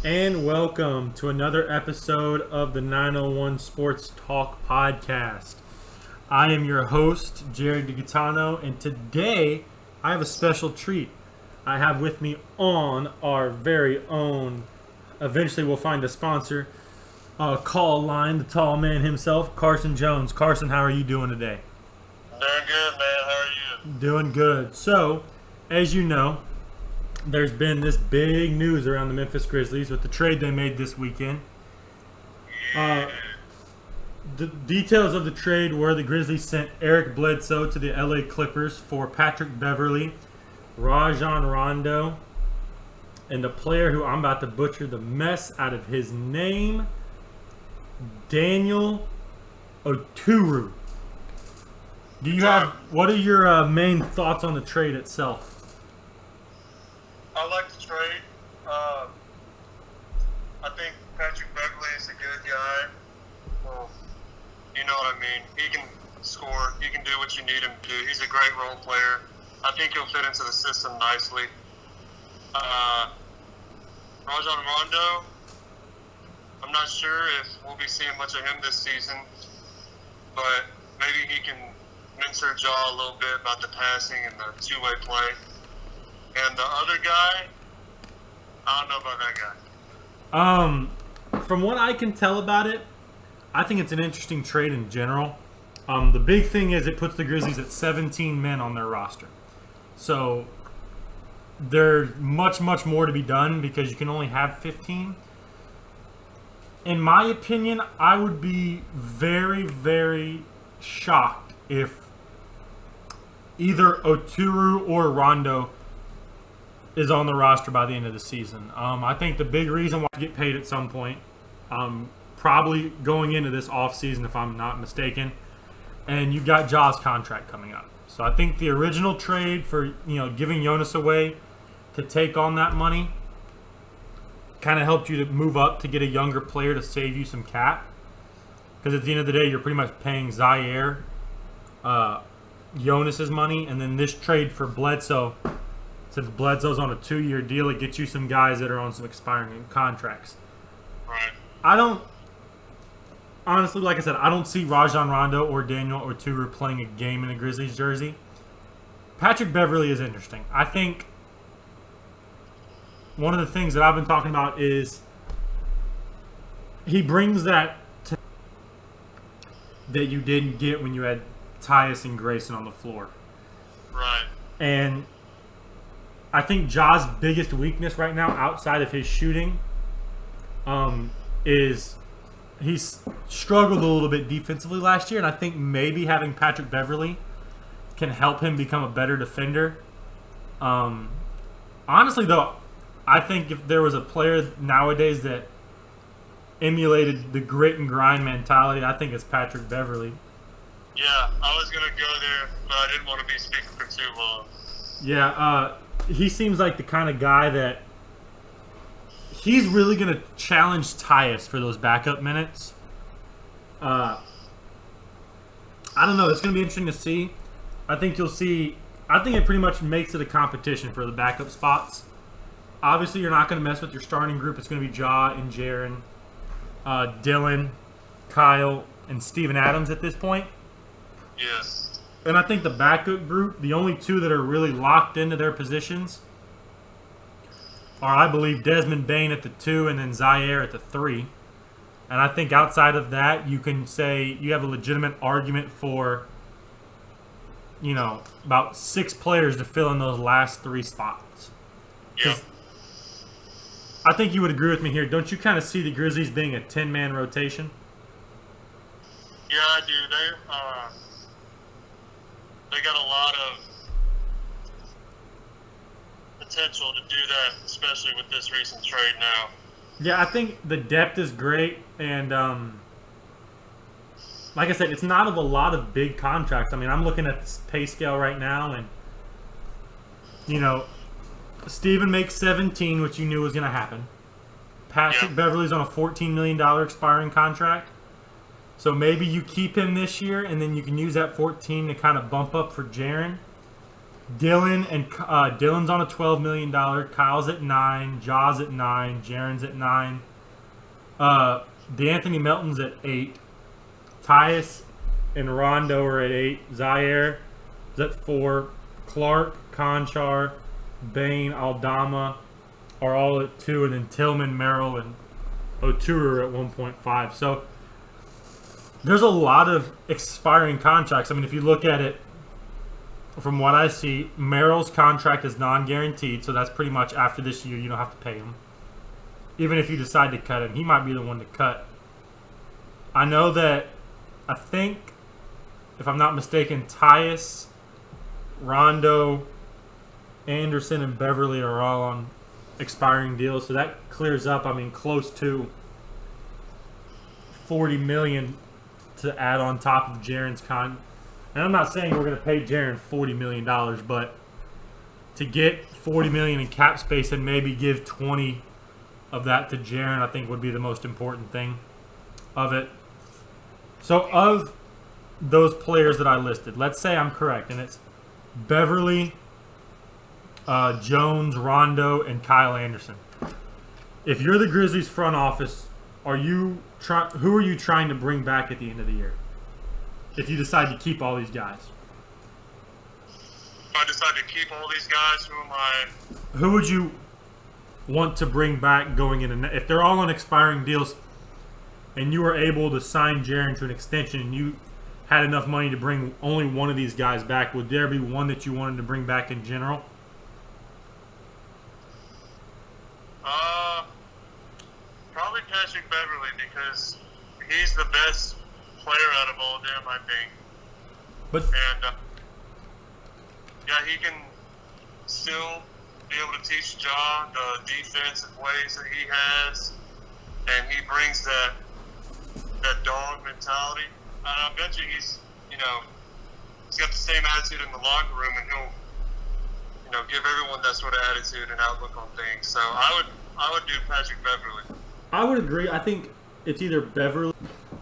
And welcome to another episode of the 901 Sports Talk Podcast. I am your host, Jared DeGaetano, and today I have a special treat. I have with me on our very own, eventually we'll find a sponsor, call line, the tall man himself, Carson Jones. Carson, how are you doing today? Doing good, man. How are you? Doing good. So, as you know, there's been this big news around the Memphis Grizzlies with the trade they made this weekend. The details of the trade were the Grizzlies sent Eric Bledsoe to the LA Clippers for Patrick Beverley, Rajon Rondo, and a player who I'm about to butcher the mess out of his name, Daniel Oturu. What are your main thoughts on the trade itself? I like the trade. I think Patrick Beverley is a good guy. Well, you know what I mean. He can score. He can do what you need him to do. He's a great role player. I think he'll fit into the system nicely. Rajon Rondo, I'm not sure if we'll be seeing much of him this season, but maybe he can mentor Ja a little bit about the passing and the two-way play. And the other guy, I don't know about that guy. From what I can tell about it, I think it's an interesting trade in general. The big thing is it puts the Grizzlies at 17 men on their roster. So there's much more to be done because you can only have 15. In my opinion, I would be very shocked if either Oturu or Rondo is on the roster by the end of the season. I think the big reason why I get paid at some point, probably going into this offseason if I'm not mistaken, and you've got Ja's contract coming up. So I think the original trade for giving Jonas away to take on that money kind of helped you to move up to get a younger player to save you some cap. Because at the end of the day, you're pretty much paying Zaire Jonas's money, and then this trade for Bledsoe, since Bledsoe's on a 2-year deal, it gets you some guys that are on some expiring contracts. Right. Honestly, like I said, I don't see Rajon Rondo or Daniel Oturu playing a game in a Grizzlies jersey. Patrick Beverley is interesting. I think one of the things that I've been talking about is he brings that that you didn't get when you had Tyus and Grayson on the floor. Right. And I think Ja's biggest weakness right now, outside of his shooting, is he's struggled a little bit defensively last year, and I think maybe having Patrick Beverley can help him become a better defender. Honestly, though, I think if there was a player nowadays that emulated the grit and grind mentality, I think it's Patrick Beverley. Yeah, I was going to go there, but I didn't want to be speaking for too long. Yeah, he seems like the kind of guy that he's really going to challenge Tyus for those backup minutes. I don't know. It's going to be interesting to see. I think it pretty much makes it a competition for the backup spots. Obviously, you're not going to mess with your starting group. It's going to be Ja and Jaren, Dylan, Kyle, and Steven Adams at this point. Yes. And I think the backup group, the only two that are really locked into their positions are, I believe, Desmond Bane at the 2 and then Zaire at the 3. And I think outside of that, you can say you have a legitimate argument for, about 6 players to fill in those last 3 spots. Yep. I think you would agree with me here. Don't you kind of see the Grizzlies being a 10-man rotation? Yeah, I do. They got a lot of potential to do that, especially with this recent trade now. Yeah, I think the depth is great, and like I said, it's not of a lot of big contracts. I mean, I'm looking at this pay scale right now, and Steven makes 17, which you knew was going to happen. Patrick Beverley's on a $14 million expiring contract. So maybe you keep him this year, and then you can use that 14 to kind of bump up for Jaren. Dylan's on a $12 million. Kyle's at 9. Ja's at 9. Jaren's at 9. D'Anthony Melton's at 8. Tyus and Rondo are at 8. Zaire is at 4. Clark, Conchar, Bain, Aldama are all at 2, and then Tillman, Merrill, and O'Toole are at 1.5. So there's a lot of expiring contracts. I mean, if you look at it from what I see, Merrill's contract is non-guaranteed, so that's pretty much after this year you don't have to pay him. Even if you decide to cut him, he might be the one to cut. I know that, I think, if I'm not mistaken, Tyus, Rondo, Anderson, and Beverly are all on expiring deals, so that clears up, I mean, close to $40 million to add on top of Jaren's And I'm not saying we're going to pay Jaren $40 million, but to get $40 million in cap space and maybe give 20 of that to Jaren, I think would be the most important thing of it. So of those players that I listed, let's say I'm correct, and it's Beverly, Jones, Rondo, and Kyle Anderson. If you're the Grizzlies front office, who are you trying to bring back at the end of the year? If you decide to keep all these guys. If I decide to keep all these guys, who would you want to bring back going in? If they're all on expiring deals and you were able to sign Jaren to an extension and you had enough money to bring only one of these guys back, would there be one that you wanted to bring back in general? Probably Patrick Beverly, because he's the best player out of all of them, I think. And he can still be able to teach Ja the defensive ways that he has, and he brings that dog mentality. And I bet you he's got the same attitude in the locker room, and he'll give everyone that sort of attitude and outlook on things. So I would do Patrick Beverly. I would agree. I think it's either Beverly.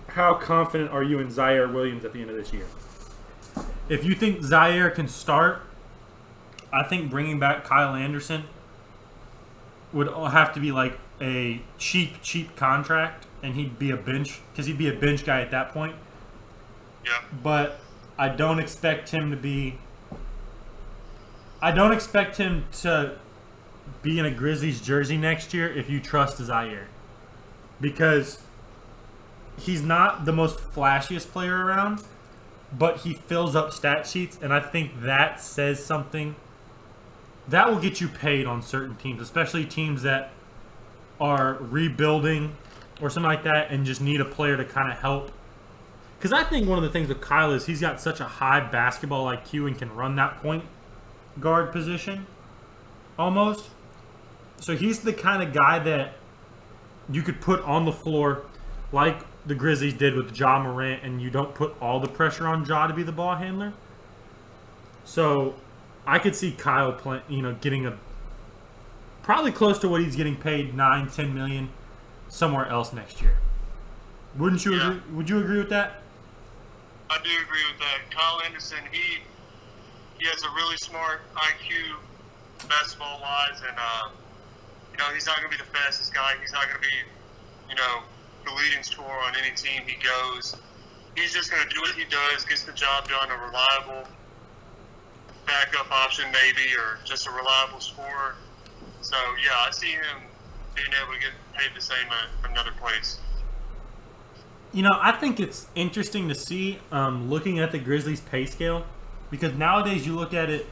How confident are you in Zaire Williams at the end of this year? If you think Zaire can start, I think bringing back Kyle Anderson would have to be like a cheap contract, and he'd be a bench, because he'd be a bench guy at that point. Yeah. But I don't expect him to be in a Grizzlies jersey next year if you trust Zaire. Because he's not the most flashiest player around, but he fills up stat sheets, and I think that says something. That will get you paid on certain teams, especially teams that are rebuilding or something like that and just need a player to kind of help. Because I think one of the things with Kyle is he's got such a high basketball IQ and can run that point guard position almost. So he's the kind of guy that you could put on the floor like the Grizzlies did with Ja Morant, and you don't put all the pressure on Ja to be the ball handler. So I could see Kyle getting probably close to what he's getting paid, $9-10 million somewhere else next year. Wouldn't you agree? Would you agree with that? I do agree with that. Kyle Anderson, he has a really smart IQ basketball wise, and he's not going to be the fastest guy. He's not going to be, the leading scorer on any team he goes. He's just going to do what he does, gets the job done, a reliable backup option maybe, or just a reliable scorer. So, I see him being able to get paid the same at another place. I think it's interesting to see looking at the Grizzlies pay scale, because nowadays you look at it,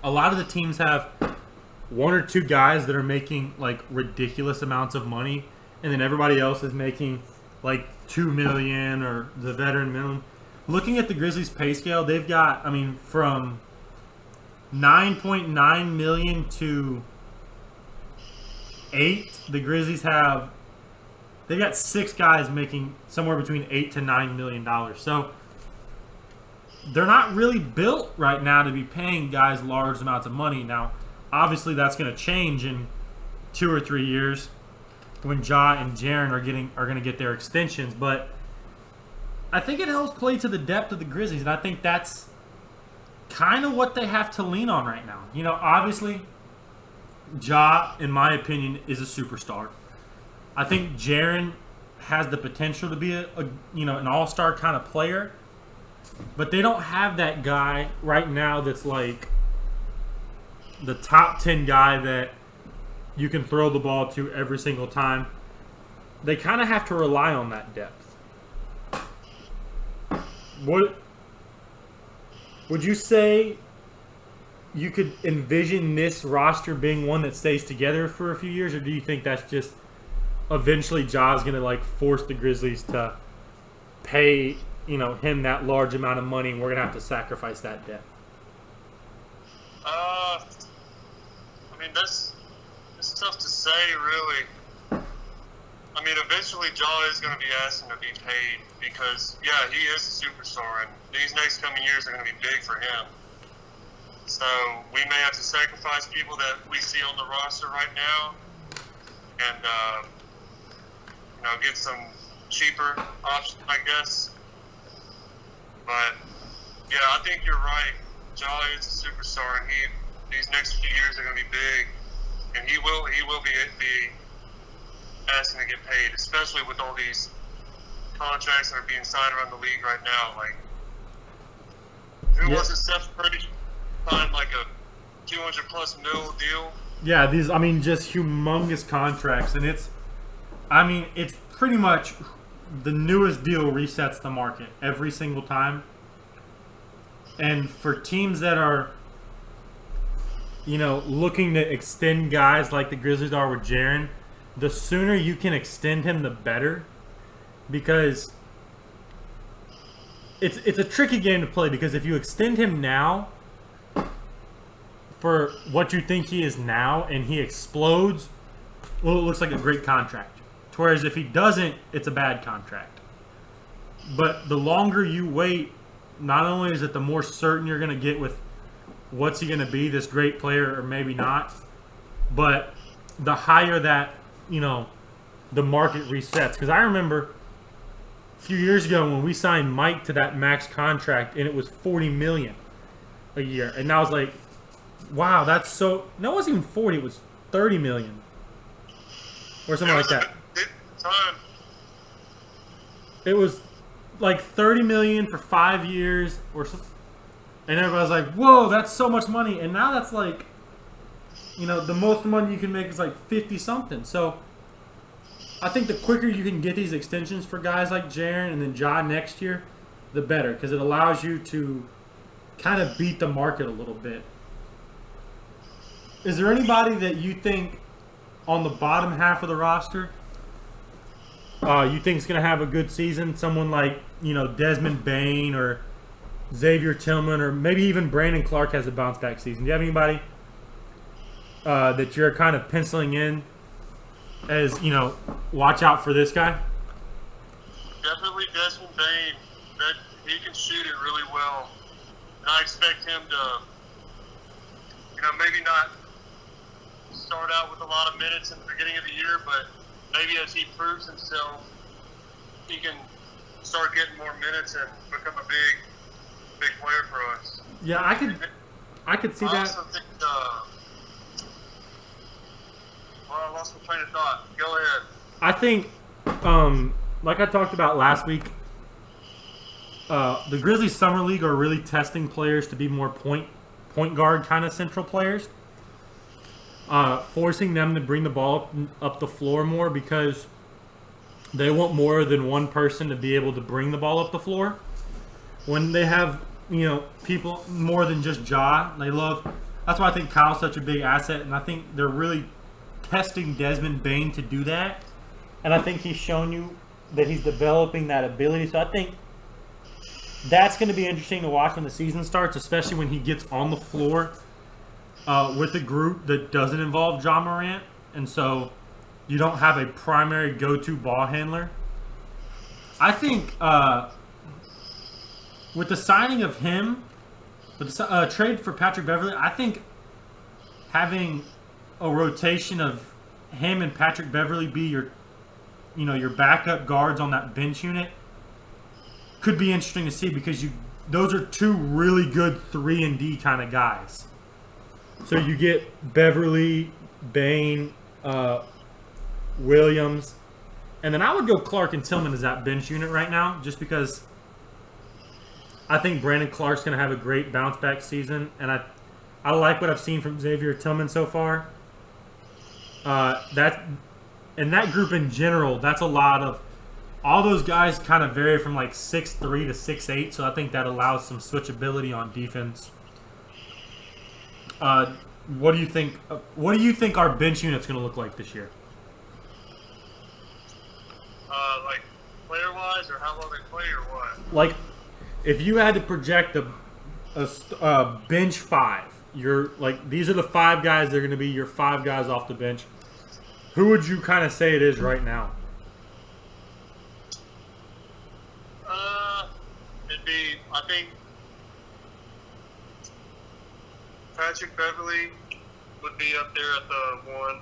a lot of the teams have one or two guys that are making like ridiculous amounts of money, and then everybody else is making like $2 million or the veteran minimum. Looking at the Grizzlies pay scale, they've got, from $9.9 million to $8 million, the Grizzlies they've got 6 guys making somewhere between $8 to $9 million. So they're not really built right now to be paying guys large amounts of money. Now, obviously, that's going to change in 2 or 3 years when Ja and Jaren are going to get their extensions. But I think it helps play to the depth of the Grizzlies, and I think that's kind of what they have to lean on right now. Obviously, Ja, in my opinion, is a superstar. I think Jaren has the potential to be an all-star kind of player, but they don't have that guy right now that's like the top 10 guy that you can throw the ball to every single time. They kind of have to rely on that depth. What would you say you could envision this roster being one that stays together for a few years, or do you think that's just eventually Ja's going to like force the Grizzlies to pay, him that large amount of money, and we're going to have to sacrifice that depth? It's tough to say, really. Eventually Ja is going to be asking to be paid because, yeah, he is a superstar, and these next coming years are going to be big for him. So we may have to sacrifice people that we see on the roster right now and, get some cheaper options, I guess. But, yeah, I think you're right. Ja is a superstar, and these next few years are going to be big, and he will be asking to get paid, especially with all these contracts that are being signed around the league right now. Like, who was it? Steph Curry signed like a $200+ million deal. Yeah, these just humongous contracts, and it's pretty much the newest deal resets the market every single time. And for teams that are looking to extend guys like the Grizzlies are with Jaren, the sooner you can extend him, the better, because it's a tricky game to play. Because if you extend him now for what you think he is now and he explodes, well, it looks like a great contract. Whereas if he doesn't, it's a bad contract. But the longer you wait, not only is it the more certain you're going to get with what's he going to be, this great player or maybe not, but the higher that, the market resets. Because I remember a few years ago when we signed Mike to that max contract and it was $40 million a year. And I was like, wow, that's so... No, it wasn't even 40, it was $30 million. Or something like that. It was like $30 million for 5 years or something. And everybody's like, whoa, that's so much money. And now that's like, the most money you can make is like 50-something. So I think the quicker you can get these extensions for guys like Jaren and then Ja next year, the better. Because it allows you to kind of beat the market a little bit. Is there anybody that you think on the bottom half of the roster you think is going to have a good season? Someone like, Desmond Bane or Xavier Tillman, or maybe even Brandon Clark has a bounce back season. Do you have anybody that you're kind of penciling in as, watch out for this guy? Definitely Desmond Bane. That he can shoot it really well. And I expect him to, maybe not start out with a lot of minutes in the beginning of the year, but maybe as he proves himself, he can start getting more minutes and become a big player for us. Yeah, I could see that. I also think, I lost my train of thought. Go ahead. I think, like I talked about last week, the Grizzlies Summer League are really testing players to be more point guard kind of central players. Forcing them to bring the ball up the floor more because they want more than one person to be able to bring the ball up the floor. When they have, people more than just Ja, that's why I think Kyle's such a big asset, and I think they're really testing Desmond Bane to do that. And I think he's shown you that he's developing that ability. So I think that's going to be interesting to watch when the season starts, especially when he gets on the floor with a group that doesn't involve Ja Morant, and so you don't have a primary go-to ball handler. I think with the signing of him, with the trade for Patrick Beverley, I think having a rotation of him and Patrick Beverley be your backup guards on that bench unit could be interesting to see, because those are two really good 3-and-D kind of guys. So you get Beverly, Bain, Williams, and then I would go Clark and Tillman as that bench unit right now, just because I think Brandon Clark's going to have a great bounce back season, and I like what I've seen from Xavier Tillman so far. That group in general, that's a lot of all those guys kind of vary from like 6'3" to 6'8", so I think that allows some switchability on defense. What do you think? What do you think our bench unit's going to look like this year? Like player-wise, or how well they play, or what? Like, if you had to project a bench five, you're like these are the 5 guys. They're going to be your 5 guys off the bench. Who would you kind of say it is right now? It'd be, I think, Patrick Beverly would be up there at the 1,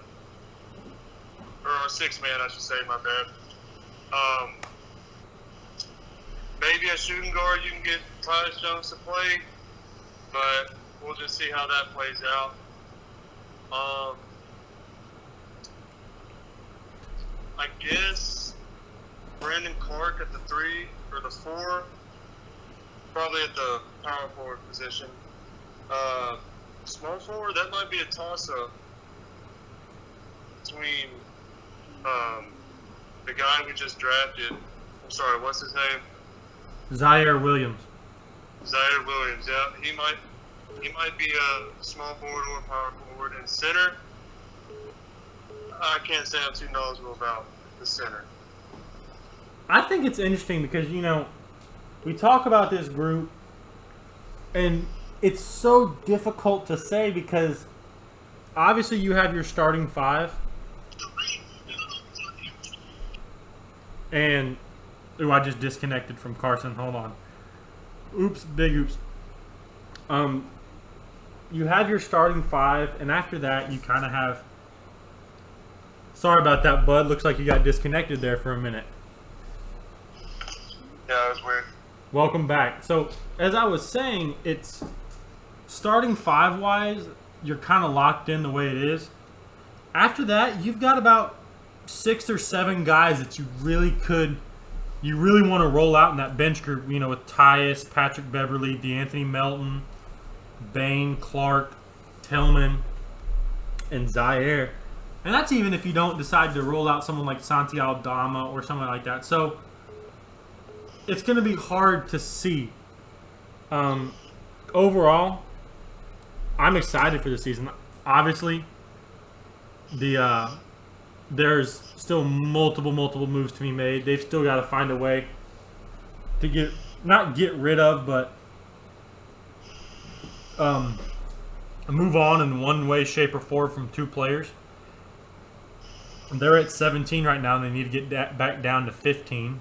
or 6 man, I should say. My bad. Maybe a shooting guard you can get Carson Jones to play, but we'll just see how that plays out. I guess Brandon Clark at the 3 or the 4, probably at the power forward position. Small forward, that might be a toss-up between the guy we just drafted. I'm sorry, what's his name? Zaire Williams. Zaire Williams, yeah. He might be a small forward or power forward. And center, I can't say I'm too knowledgeable about the center. I think it's interesting because, we talk about this group, and it's so difficult to say because obviously you have your starting 5. And, I just disconnected from Carson. Hold on. Oops, big oops. You have your starting 5, and after that you kind of have... Sorry about that, bud. Looks like you got disconnected there for a minute. Yeah, it was weird. Welcome back. So, as I was saying, it's starting 5-wise, you're kind of locked in the way it is. After that, you've got about 6 or 7 guys that you really want to roll out in that bench group, with Tyus, Patrick Beverly, DeAnthony Melton, Bain, Clark, Tillman, and Zaire. And that's even if you don't decide to roll out someone like Santi Aldama or something like that. So it's going to be hard to see. Overall, I'm excited for the season. Obviously, there's still multiple moves to be made. They've still got to find a way to not get rid of, but move on in one way, shape, or form from 2 players. They're at 17 right now, and they need to get back down to 15.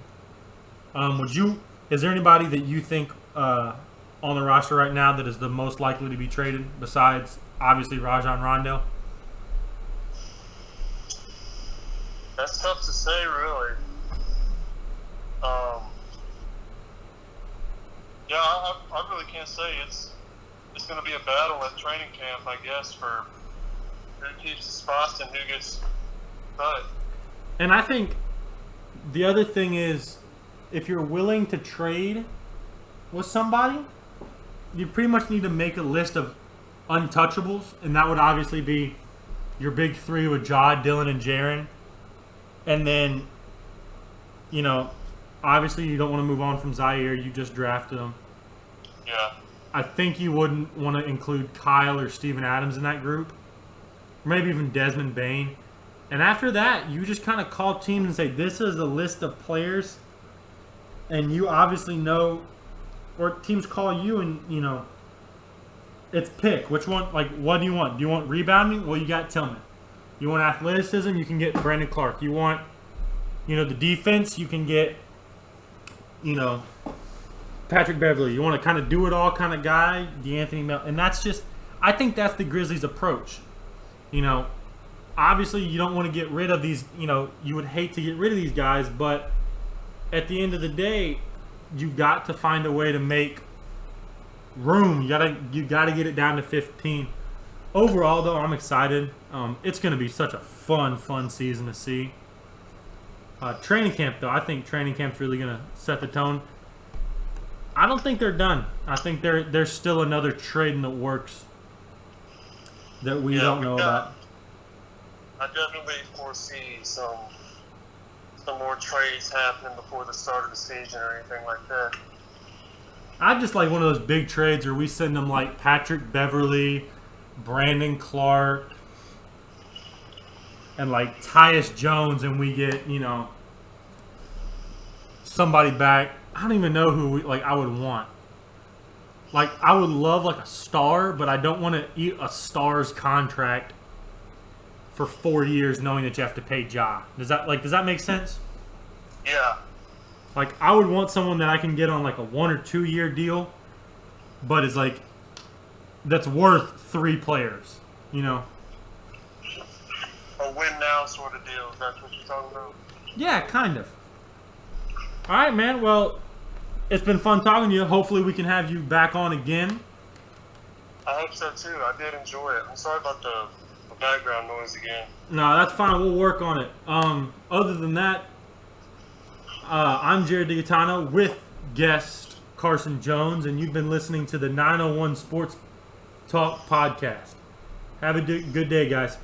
Is there anybody that you think on the roster right now that is the most likely to be traded besides obviously Rajon Rondo? That's tough to say, really. Yeah, I really can't say. It's going to be a battle at training camp, I guess, for who keeps the spots and who gets cut. And I think the other thing is, if you're willing to trade with somebody, you pretty much need to make a list of untouchables, and that would obviously be your big 3 with Ja, Dylan, and Jaren. And then, obviously you don't want to move on from Zaire. You just drafted him. Yeah. I think you wouldn't want to include Kyle or Steven Adams in that group. Maybe even Desmond Bain. And after that, you just kind of call teams and say, this is a list of players. And you obviously know, or teams call you and, it's pick. Which one, what do you want? Do you want rebounding? Well, you got Tillman. You want athleticism? You can get Brandon Clark. You want, the defense? You can get, Patrick Beverly. You want to kind of do it all kind of guy, DeAnthony Melton. And that's just, I think that's the Grizzlies' approach. Obviously you don't want to get rid of these, you would hate to get rid of these guys, but at the end of the day, you've got to find a way to make room. You gotta get it down to 15. Overall, though, I'm excited. It's gonna be such a fun season to see. Training camp, though, I think training camp's really gonna set the tone. I don't think they're done. I think there's still another trade in the works that we don't know about. I definitely foresee some more trades happening before the start of the season or anything like that. I just like one of those big trades where we send them like Patrick Beverly, Brandon Clark, and like Tyus Jones, and we get, somebody back. I don't even know who I would want. Like, I would love like a star, but I don't want to eat a star's contract for 4 years knowing that you have to pay Ja. Does that make sense? Yeah. Like, I would want someone that I can get on like a 1 or 2 year deal, but is like that's worth 3 players, A win now sort of deal. That's what you're talking about? Yeah, kind of. All right, man. Well, it's been fun talking to you. Hopefully we can have you back on again. I hope so too. I did enjoy it. I'm sorry about the background noise again. No, that's fine. We'll work on it. Other than that, I'm Jared DiGaetano with guest Carson Jones, and you've been listening to the 901 Sports Talk podcast. Have a good day, guys.